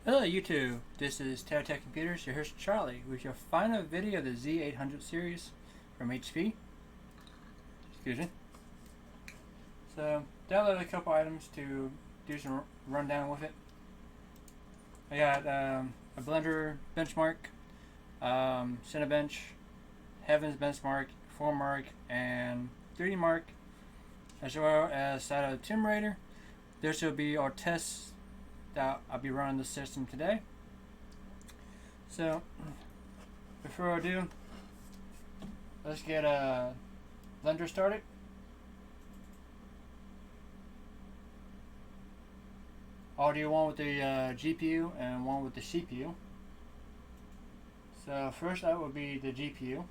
Hello YouTube, this is Tech Computers, your host Charlie, with your final video of the Z800 series from HP. Excuse me. So, downloaded a couple items to do some rundown with it. I got a Blender benchmark, Cinebench, Heaven's benchmark, Furmark, and 3D Mark, as well as side of Tomb Raider. This will be our tests that I'll be running the system today. So, before I do, let's get Blender started. I'll do one with the GPU and one with the CPU. So first up will be the GPU.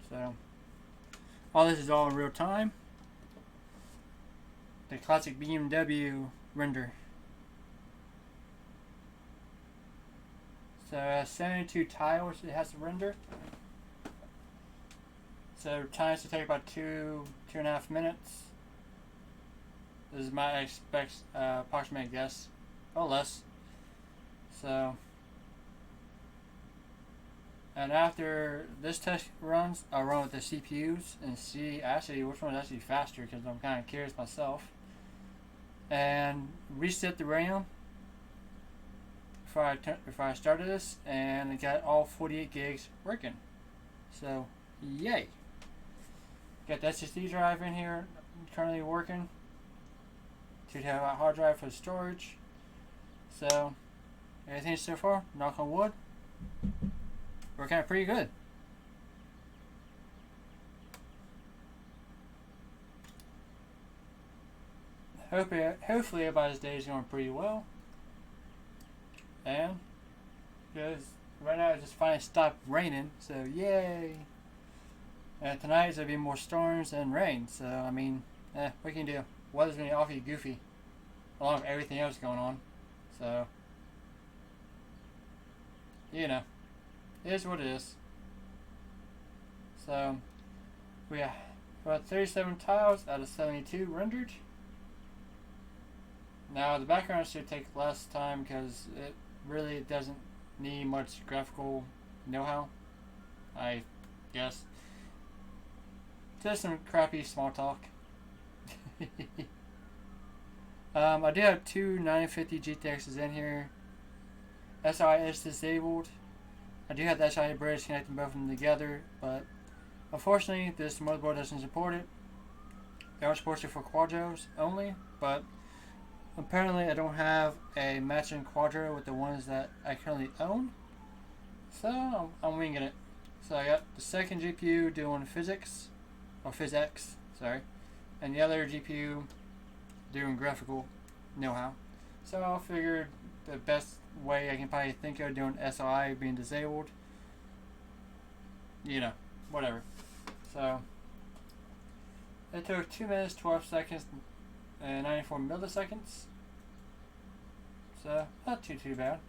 So all this is all in real time. The classic BMW render. So 72 tiles it has to render. So times to take about 2.5 minutes. This is my approximate guess, or less. So, and after this test runs, I'll run with the CPUs and see actually which one is actually faster, because I'm kind of curious myself. And reset the RAM before I started this, and it got all 48 gigs working. So, yay! Got the SSD drive in here currently working. 2 terabyte hard drive for storage. So, everything so far, knock on wood, working out pretty good. Hopefully everybody's day is going pretty well. And because right now it just finally stopped raining, so yay! And tonight there's gonna be more storms and rain, so I mean, what can you do? Weather's gonna be awfully goofy, along with everything else going on. So, you know, it is what it is. So, we have about 37 tiles out of 72 rendered. Now, the background should take less time because it really doesn't need much graphical know-how, I guess. Just some crappy small talk. I do have two 950 GTXs in here. SI is disabled. I do have the SI bridge connecting both of them together, but unfortunately this motherboard doesn't support it. They are supported for Quadros only, but apparently I don't have a matching Quadro with the ones that I currently own. So I'm winging it. So I got the second GPU doing physics, sorry, and the other GPU doing graphical know-how. So I figured the best way I can probably think of doing SI being disabled, you know, whatever. So it took 2 minutes, 12 seconds, and 94 milliseconds. So not too bad.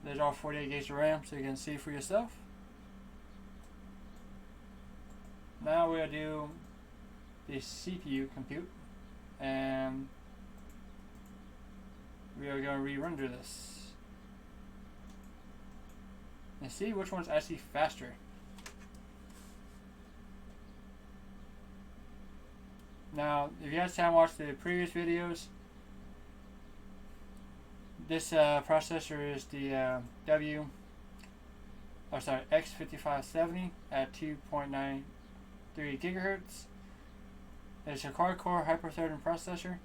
There's all 48 gigs of RAM, so you can see for yourself. Now we're gonna do the CPU compute, and we are going to re-render this and see which one's actually faster. Now, if you guys haven't watched the previous videos, this processor is the X5570 at 2.93 gigahertz. It's a quad-core hyper-threading processor.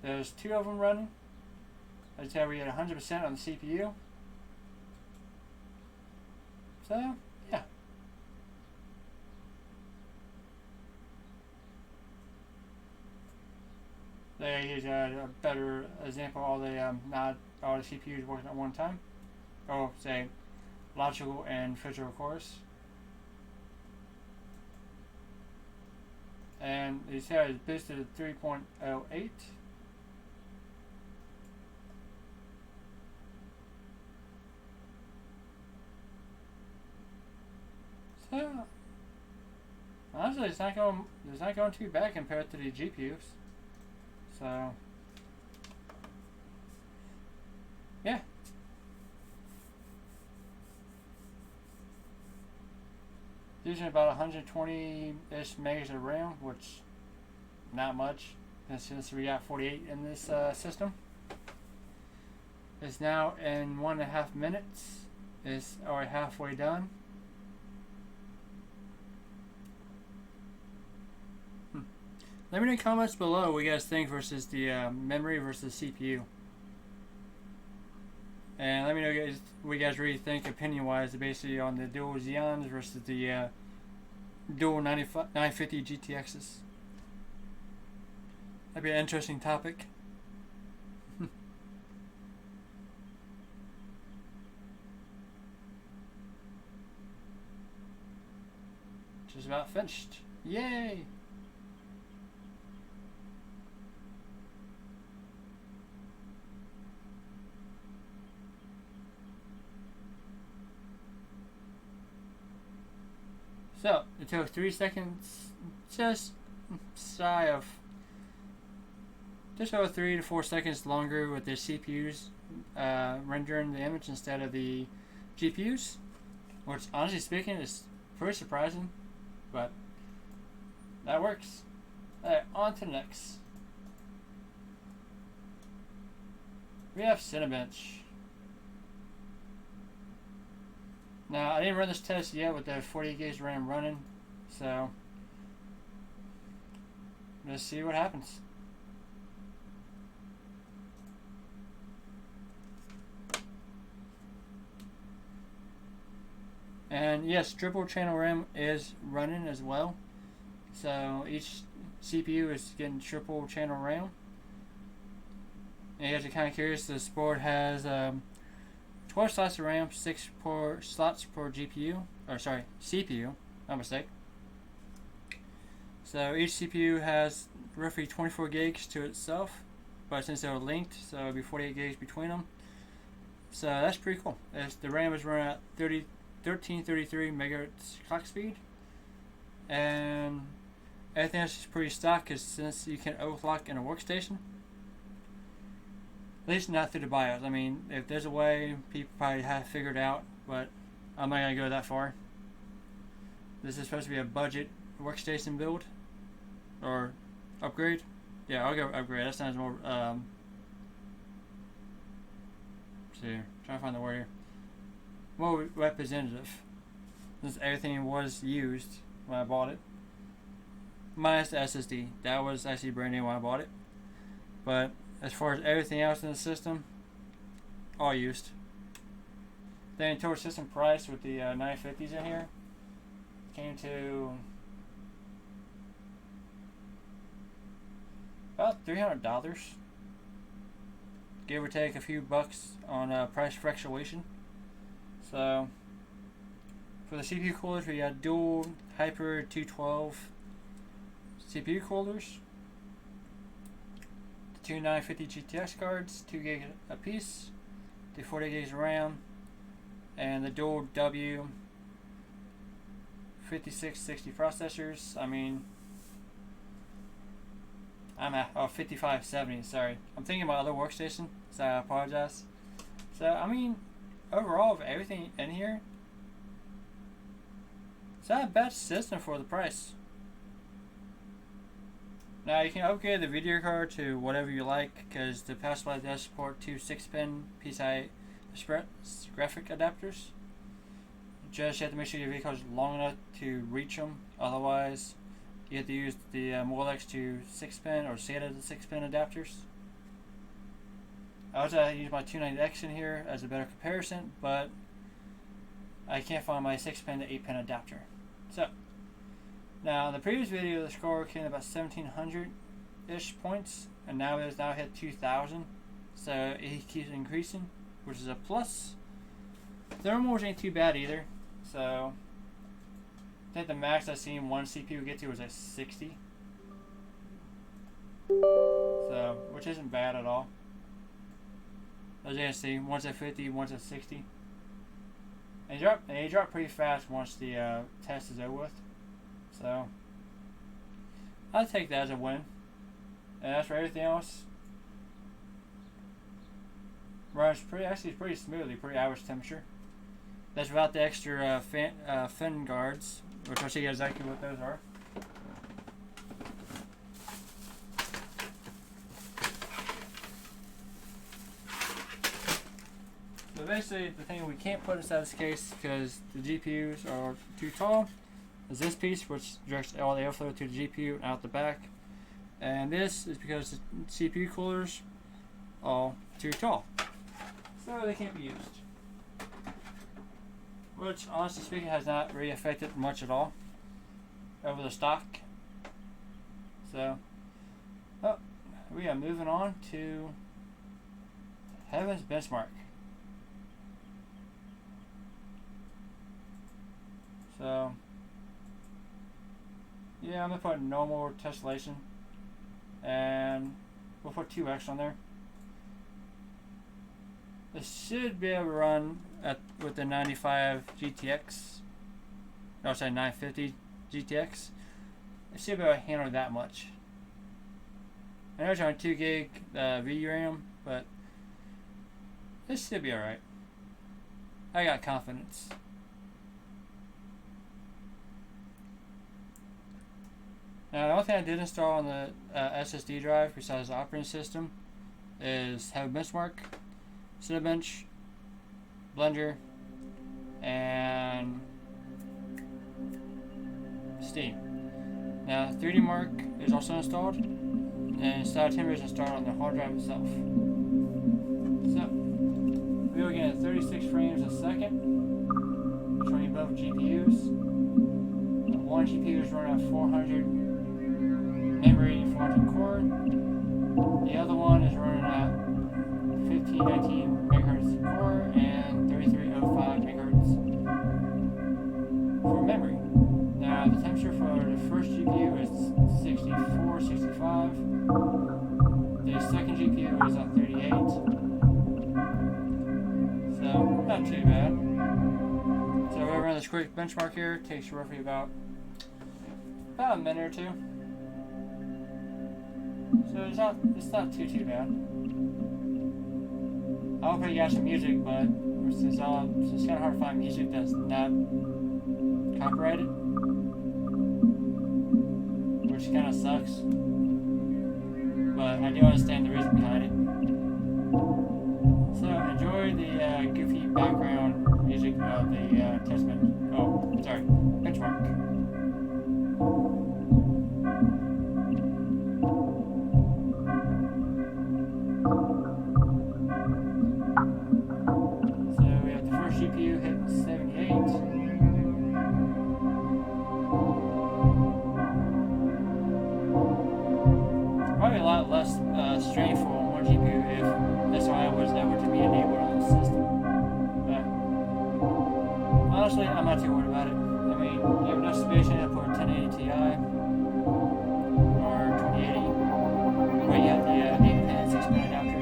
There's 2 of them running. As you can we get 100% on the CPU. So, yeah. There is a better example of all the not all the CPUs working at one time. Or say logical and physical cores. And you see how it's boosted to 3.08. So honestly, it's not going too bad compared to the GPUs. So Yeah. Using about 120-ish megas of RAM, which not much, since we got 48 in this system. It's now in 1.5 minutes. It's already halfway done. Let me know in the comments below what you guys think versus the memory versus CPU. And let me know what you guys really think opinion-wise, basically on the dual Xeons versus the dual 950 GTXs. That'd be an interesting topic. Just about finished. Yay! So, it took 3 seconds, just shy of, just over 3 to 4 seconds longer with the CPUs rendering the image instead of the GPUs, which honestly speaking is pretty surprising, but that works. Alright, on to the next. We have Cinebench. Now, I didn't run this test yet with the 48 gigs RAM running, so let's see what happens. And yes, triple channel RAM is running as well, so each CPU is getting triple channel RAM. And you guys are kind of curious, this board has 12 slots of RAM, 6 slots per GPU, or sorry, CPU, my mistake. So each CPU has roughly 24 gigs to itself, but since they're linked, so it'll be 48 gigs between them. So that's pretty cool. The RAM is running at 1333 megahertz clock speed, and everything else is pretty stock, because since you can overclock in a workstation. At least not through the BIOS. I mean, if there's a way, people probably have figured out, but I'm not going to go that far. This is supposed to be a budget workstation build, or upgrade. Yeah, I'll go upgrade. That sounds more, let's see here. Trying to find the word here. More representative. Since everything was used when I bought it. Minus the SSD. That was actually brand new when I bought it. But as far as everything else in the system, all used. Then total system price with the 950s in here came to about $300, give or take a few bucks on price fluctuation. So for the CPU coolers, we got dual Hyper 212 CPU coolers. 2 950 GTX cards, 2 gig a piece, the 40 gigs of RAM, and the dual W 5660 processors. I mean, I'm at 5570. Sorry, I'm thinking about other workstation, so I apologize. So I mean, overall, of everything in here, it's not a bad system for the price. Now you can upgrade the video card to whatever you like, because the power supply does support 2 6-pin PCI Express graphic adapters. Just you have to make sure your video card is long enough to reach them. Otherwise, you have to use the Molex to 6-pin or SATA to 6-pin adapters. I also use my 290X in here as a better comparison, but I can't find my 6-pin to 8-pin adapter. So. Now, in the previous video, the score came about 1,700-ish points, and now it has now hit 2,000. So it keeps increasing, which is a plus. Thermals ain't too bad either. So I think the max I've seen one CPU get to was at 60. So, which isn't bad at all. As you can see, one's at 50, one's at 60. And they drop pretty fast once the test is over with. So I'll take that as a win. And as for everything else, runs pretty smoothly, pretty average temperature. That's without the extra fin guards, which I'll show you exactly what those are. So basically, the thing we can't put inside this case because the GPUs are too tall is this piece, which directs all the airflow to the GPU and out the back. And this is because the CPU coolers are too tall, so they can't be used. Which, honestly speaking, has not really affected much at all over the stock. So, we are moving on to Heaven's Benchmark. So, yeah, I'm going to put normal tessellation, and we'll put 2x on there. It should be able to run with the 95 GTX, or say 950 GTX. It should be able to handle that much. I know it's on 2 gig VRAM, but this should be alright. I got confidence. Now, the only thing I did install on the SSD drive besides the operating system is have a benchmark, cinebench, blender, and Steam. Now, 3D Mark is also installed, and Style Timber is installed on the hard drive itself. So, we are getting 36 frames a second, showing both GPUs. One GPU is running at 400 memory and 400 core. The other one is running at 1519 megahertz core and 3305 megahertz for memory. Now the temperature for the first GPU is 64, 65. The second GPU is at 38. So not too bad. So we're running this quick benchmark here. It takes roughly about a minute or two. So it's not too bad. I'll put you guys some music, but since it's kind of hard to find music that's not copyrighted, which kind of sucks. But I do understand the reason behind it. So enjoy the goofy background music of the benchmark. GPU hitting 78. Probably a lot less strainful on one GPU if SOI was ever to be enabled on the system. But honestly, I'm not too worried about it. I mean, you have enough space in it for a 1080 Ti or 2080, where you have the 8-pin 6-pin adapter.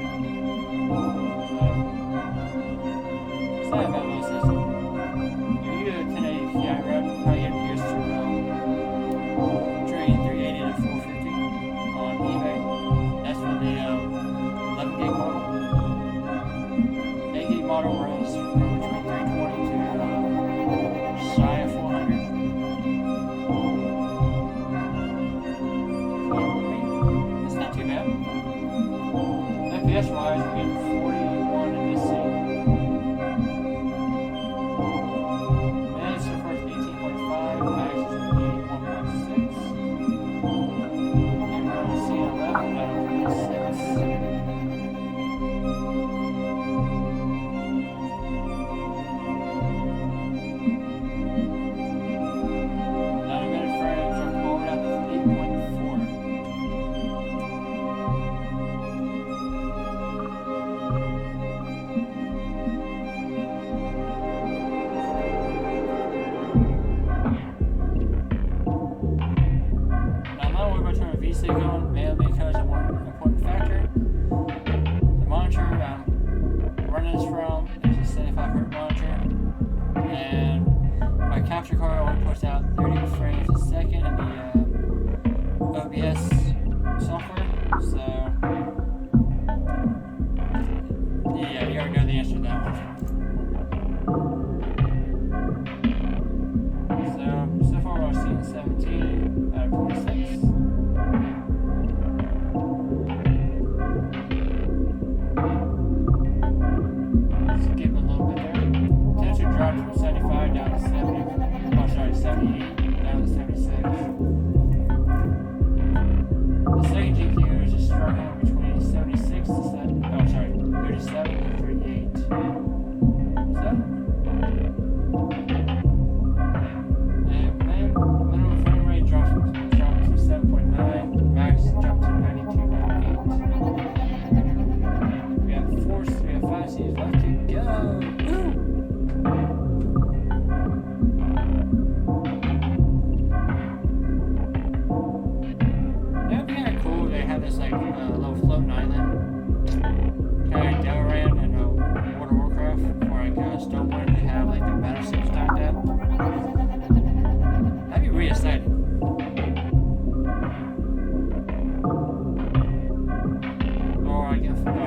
It's not a bad little system. If you do a 1080 Ti run, probably get used to trading 380 to 450 on eBay. That's for the 11 gig model. 8 gig model runs from between 320 to shy of 400. So, it's not too bad. FPS wise, we're getting 41 in this scene.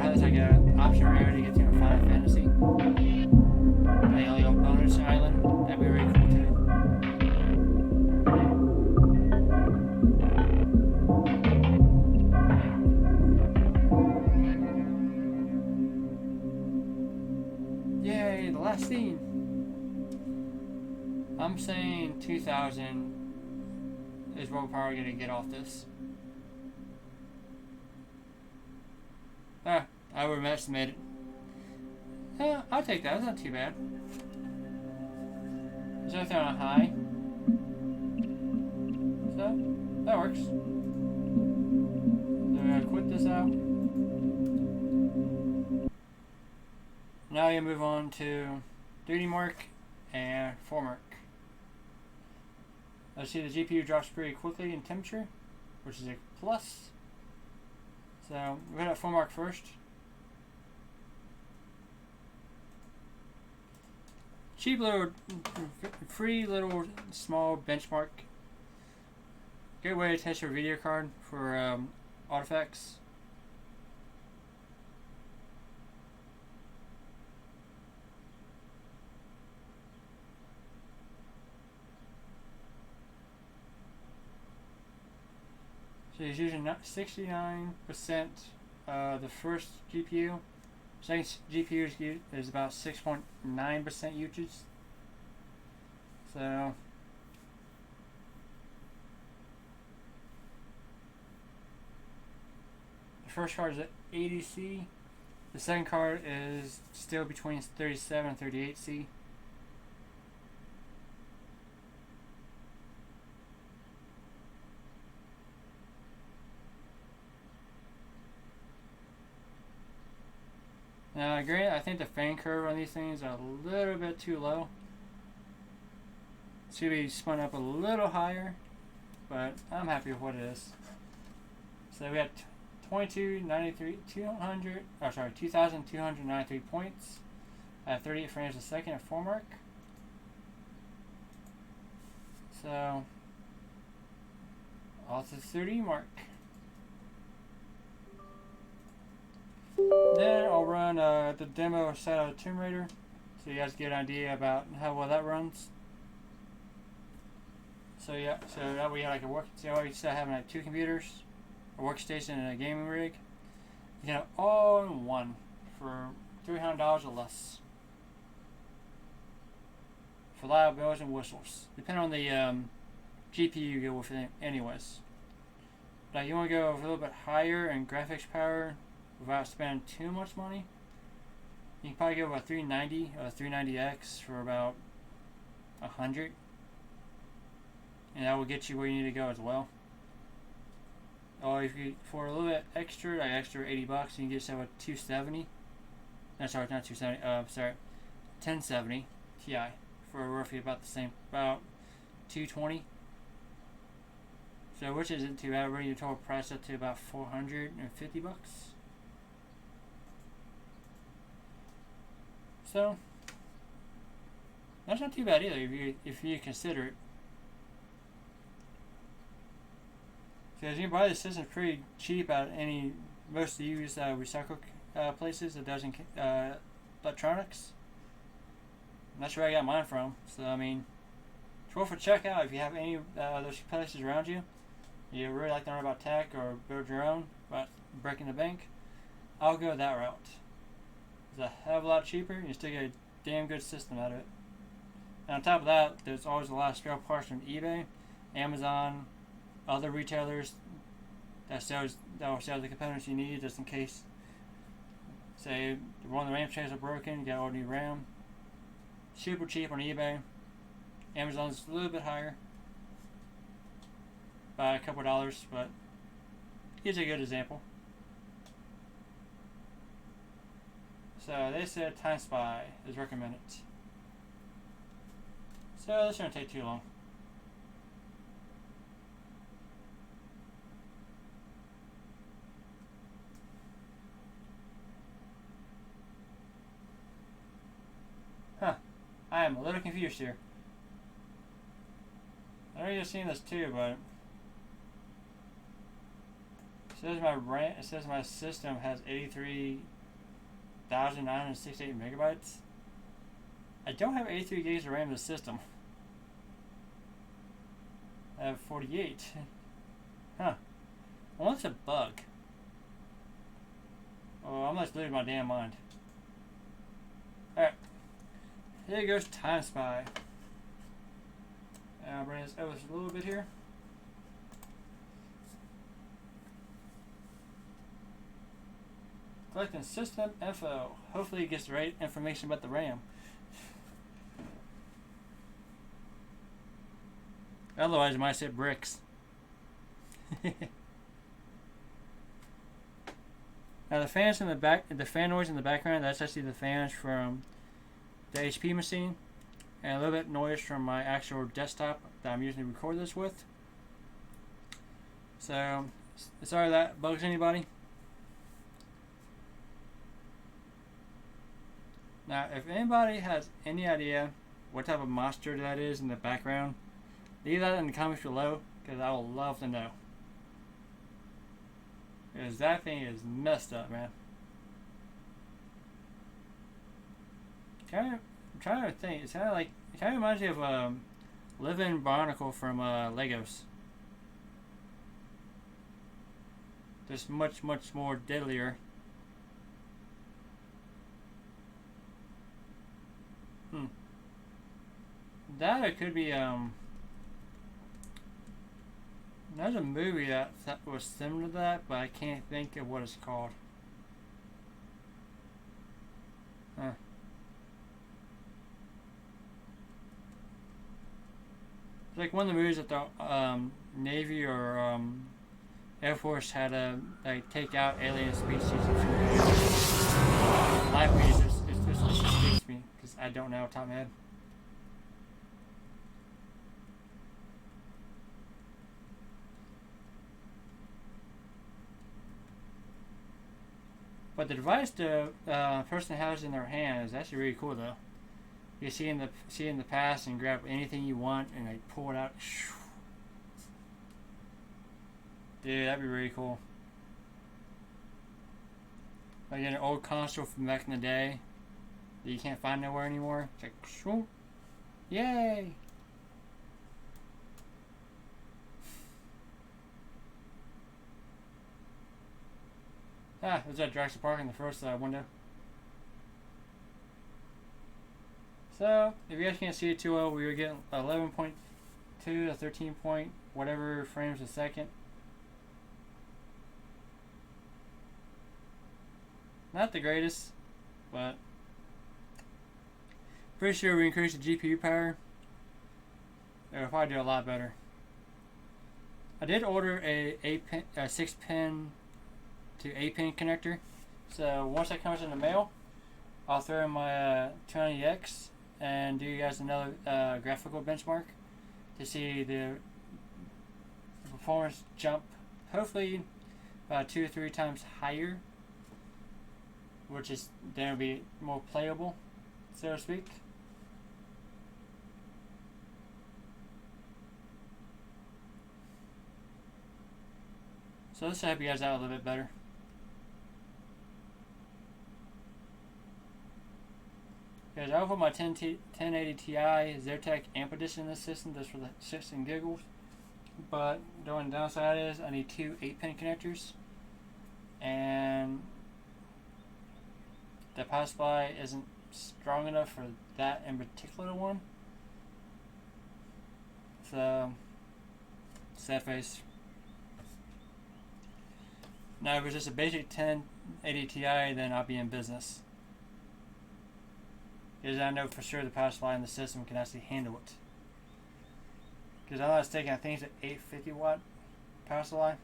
has like an option rare to get to a Final Fantasy. Like a little bonus island. That'd be really cool too. Yay, the last scene. I'm saying 2,000 is what we're probably going to get off this. I would have estimated. I'll take that. That's not too bad. Is everything on high? So, that works. So we're going to quit this out. Now you move on to 3D Mark and Furmark. Let's see, the GPU drops pretty quickly in temperature, which is a plus. So we're going to Furmark first. Cheap little, free little small benchmark. Good way to test your video card for artifacts. So he's using 69% the first GPU. Second GPU is about 6.9% usage. So the first card is at 80C. The second card is still between 37 and 38C. Now, granted, I think the fan curve on these things are a little bit too low. It should be spun up a little higher, but I'm happy with what it is. So we got 2,293 points at 38 frames a second at Furmark. So, also 3D Mark. Then I'll run the demo set of Tomb Raider, so you guys get an idea about how well that runs. So yeah, so that way you have like instead of having like two computers, a workstation, and a gaming rig, you can have all in one for $300 or less. For loud bells and whistles, depending on the GPU you go with it anyways. But you want to go a little bit higher in graphics power without spending too much money, you can probably go with a 390 or a 390X for about $100, and that will get you where you need to go as well. Or if you, for a little bit extra, like extra $80, you can get yourself a 270. No, sorry, not 270. Sorry, 1070 Ti for roughly about the same, about 220. So which isn't too bad. Bring your total price up to about $450. So that's not too bad either if you consider it. Because you can buy this system pretty cheap at most used recycle places that does electronics. And that's where I got mine from. So I mean, it's worth a check out if you have any those places around you. You really like to learn about tech or build your own, about breaking the bank. I'll go that route. It's a hell of a lot cheaper, and you still get a damn good system out of it. And on top of that, there's always a lot of spare parts from eBay, Amazon, other retailers that will sell the components you need just in case. Say one of the RAM trays are broken, you got all new RAM. Super cheap on eBay. Amazon's a little bit higher by a couple dollars, but gives you a good example. So they said Time Spy is recommended. So this shouldn't take too long. Huh. I am a little confused here. I know you've seen this too, but it says my system has 83 1,968 megabytes. I don't have 83 gigs of RAM in the system. I have 48. Huh. Well, that's a bug. Oh, I'm just losing my damn mind. Alright. Here goes Time Spy. I'll bring this over a little bit here. Collecting system info. Hopefully it gets the right information about the RAM. Otherwise it might say bricks. Now the fans in the back, the fan noise in the background, that's actually the fans from the HP machine, and a little bit noise from my actual desktop that I'm using to record this with. So, sorry if that bugs anybody. Now, if anybody has any idea what type of monster that is in the background, leave that in the comments below, because I will love to know. Because that thing is messed up, man. I'm trying to think. It kind of reminds me of Living Barnacle from Legos. Just much more deadlier. That it could be there's a movie that was similar to that, but I can't think of what it's called. Huh. It's like one of the movies that the Navy or Air Force had to like take out alien species. Life means it just escapes me because I don't know off the top of my head. But the device the person has in their hand is actually really cool, though. You see in the past and grab anything you want and like pull it out. Dude, that'd be really cool. Like an old console from back in the day that you can't find nowhere anymore. It's like, shoo. Yay! Ah, there's that Jurassic Park in the first window. So, if you guys can't see it too well, we were getting 11.2 to 13 point whatever frames a second. Not the greatest, but pretty sure we increase the GPU power, it'll probably do a lot better. I did order a 6-pin to 8-pin connector, so once that comes in the mail, I'll throw in my 290X and do you guys another graphical benchmark to see the performance jump, hopefully about 2 or 3 times higher, which is then it'll be more playable, so to speak. So this will help you guys out a little bit better. Guys, I will put my 1080 Ti Zertec Amp Edition in this system just for the shits and giggles. But the only downside is I need 2 8-pin connectors, and the power supply isn't strong enough for that in particular one. So, sad face. Now, if it's just a basic 1080 Ti, then I'll be in business. Because I know for sure the power supply in the system can actually handle it. Because I'm not mistaken, I think it's an 850 watt power supply.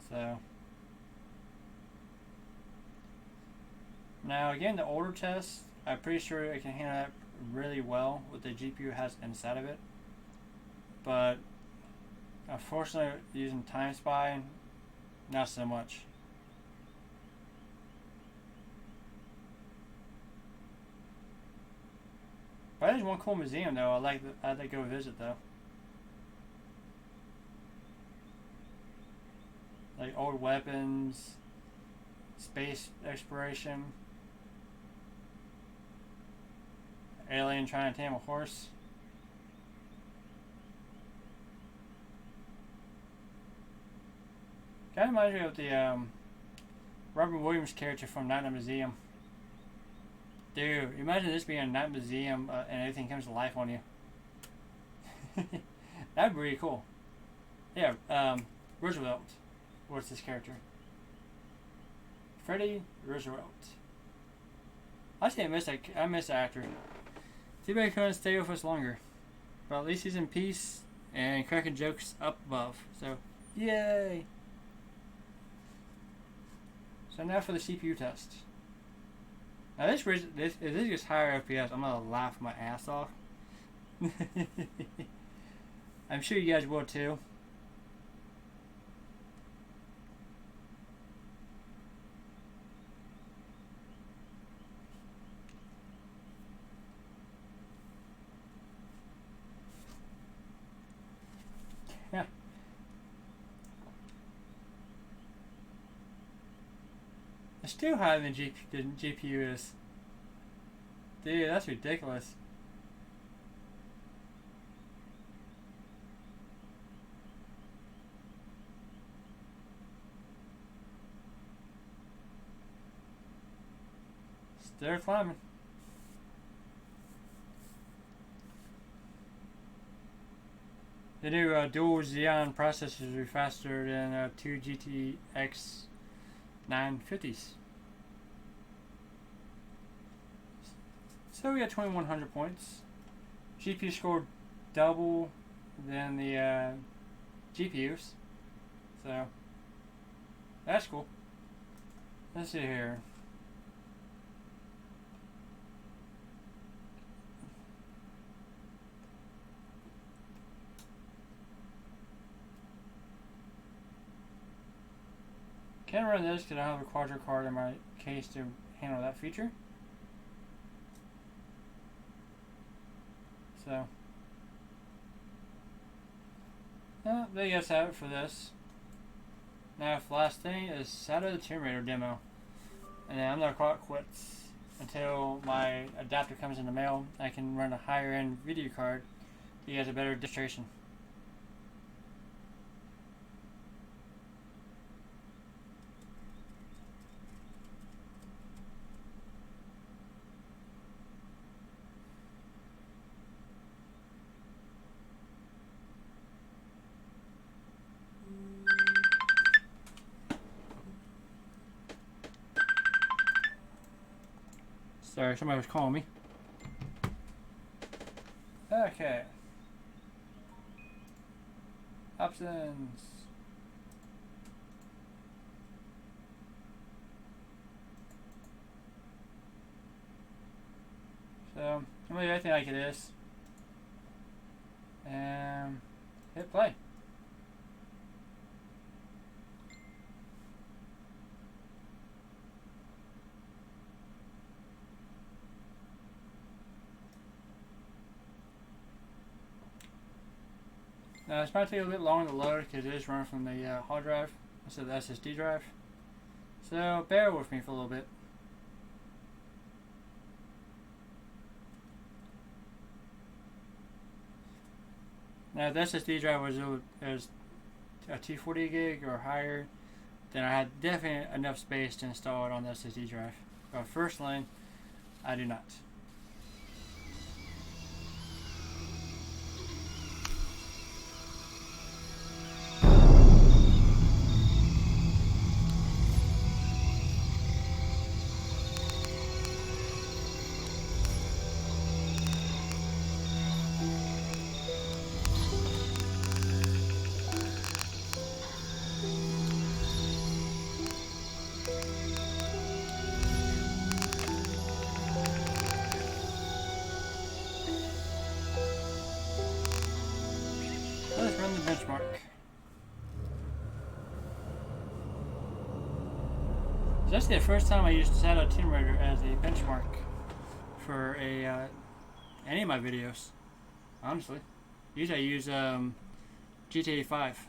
So, now again, the older test, I'm pretty sure it can handle that really well with the GPU it has inside of it. But unfortunately, using Time Spy, not so much. But there's one cool museum though I'd like to go visit though. Like old weapons, space exploration, alien trying to tame a horse. Kind of reminds me of the Robin Williams character from Night in the Museum. Dude, imagine this being a Night Museum and everything comes to life on you. That'd be really cool. Yeah, Roosevelt was this character. Freddie Roosevelt. Actually, I miss the actor. Too bad he couldn't stay with us longer. But at least he's in peace and cracking jokes up above. So, yay! So now for the CPU test. Now if this gets higher FPS, I'm gonna laugh my ass off. I'm sure you guys will too. Yeah. It's still higher than the GPU is. Dude, that's ridiculous. Still climbing. The new dual Xeon processors are faster than two GTX 950s. So we got 2100 points. GPU scored double than the GPUs. So that's cool. Let's see here. Can't run this because I don't have a Quadro card in my case to handle that feature. So, there you guys have it for this. Now, the last thing is Shadow of the Tomb Raider demo. And then I'm not quite quits until my adapter comes in the mail. I can run a higher end video card to get a better demonstration. Sorry, somebody was calling me. Okay. Options. So, I'm gonna do everything like it is. And hit play. Now this might take a bit longer to load because it is running from the hard drive instead of the SSD drive. So bear with me for a little bit. Now if the SSD drive was a 240 gig or higher, then I had definitely enough space to install it on the SSD drive. But personally, I do not. Let's run the benchmark. It's actually the first time I used Shadow of the Tomb Raider as a benchmark for any of my videos. Honestly, usually I use GTA 5,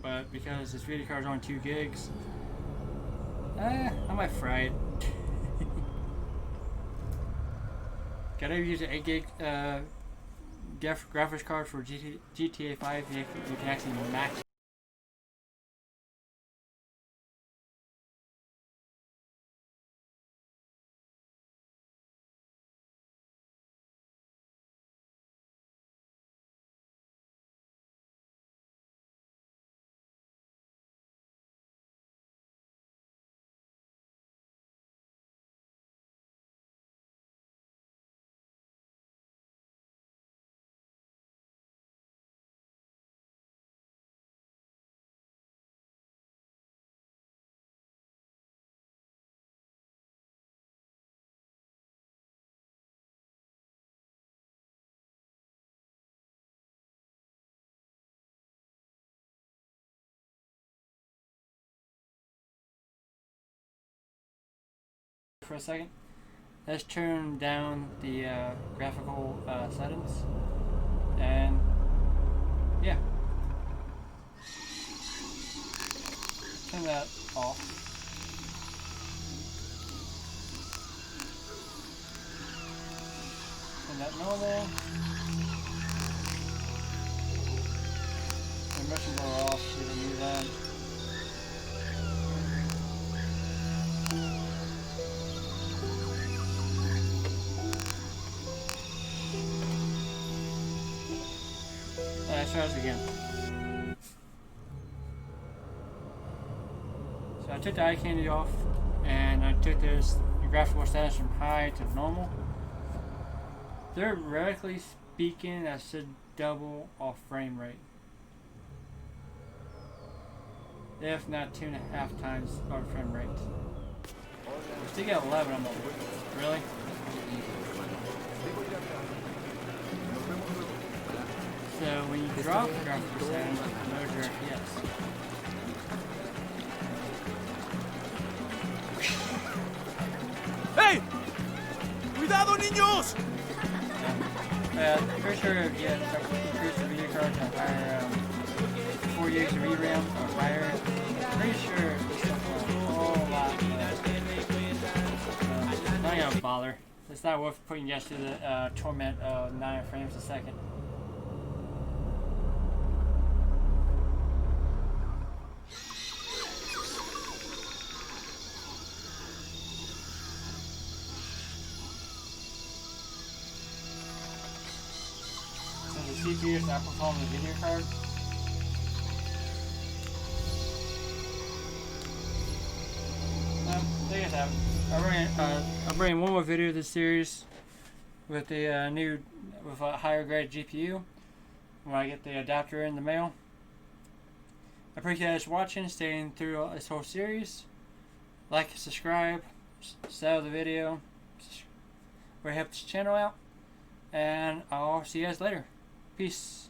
but because this video card is only 2 gigs, I might fry it. Gotta use an 8 gig graphics card for GTA 5. You can actually max. For a second. Let's turn down the graphical settings, and yeah, turn that off. Turn that normal. Immersion blur off. We don't need that. Let's try this again. So I took the eye candy off, and I took this graphical status from high to normal. Theoretically speaking, that should double our frame rate, if not 2.5 times our frame rate. We still get 11 on the really. So when you drop the graphical settings, lower your FPS. ¡Hey! ¡Cuidado, niños! Pretty sure if you increase the video card to higher 4 gigs of VRAM or higher, pretty sure this stuff will a whole lot less. Not gonna bother. It's not worth putting you guys through the torment of 9 frames a second. The CPU is outperforming the video card. There you have it. I'll bring one more video of this series with the with a higher grade GPU when I get the adapter in the mail. I appreciate you guys watching, staying through this whole series. Like, subscribe, sell the video, really help this channel out, and I'll see you guys later. Peace.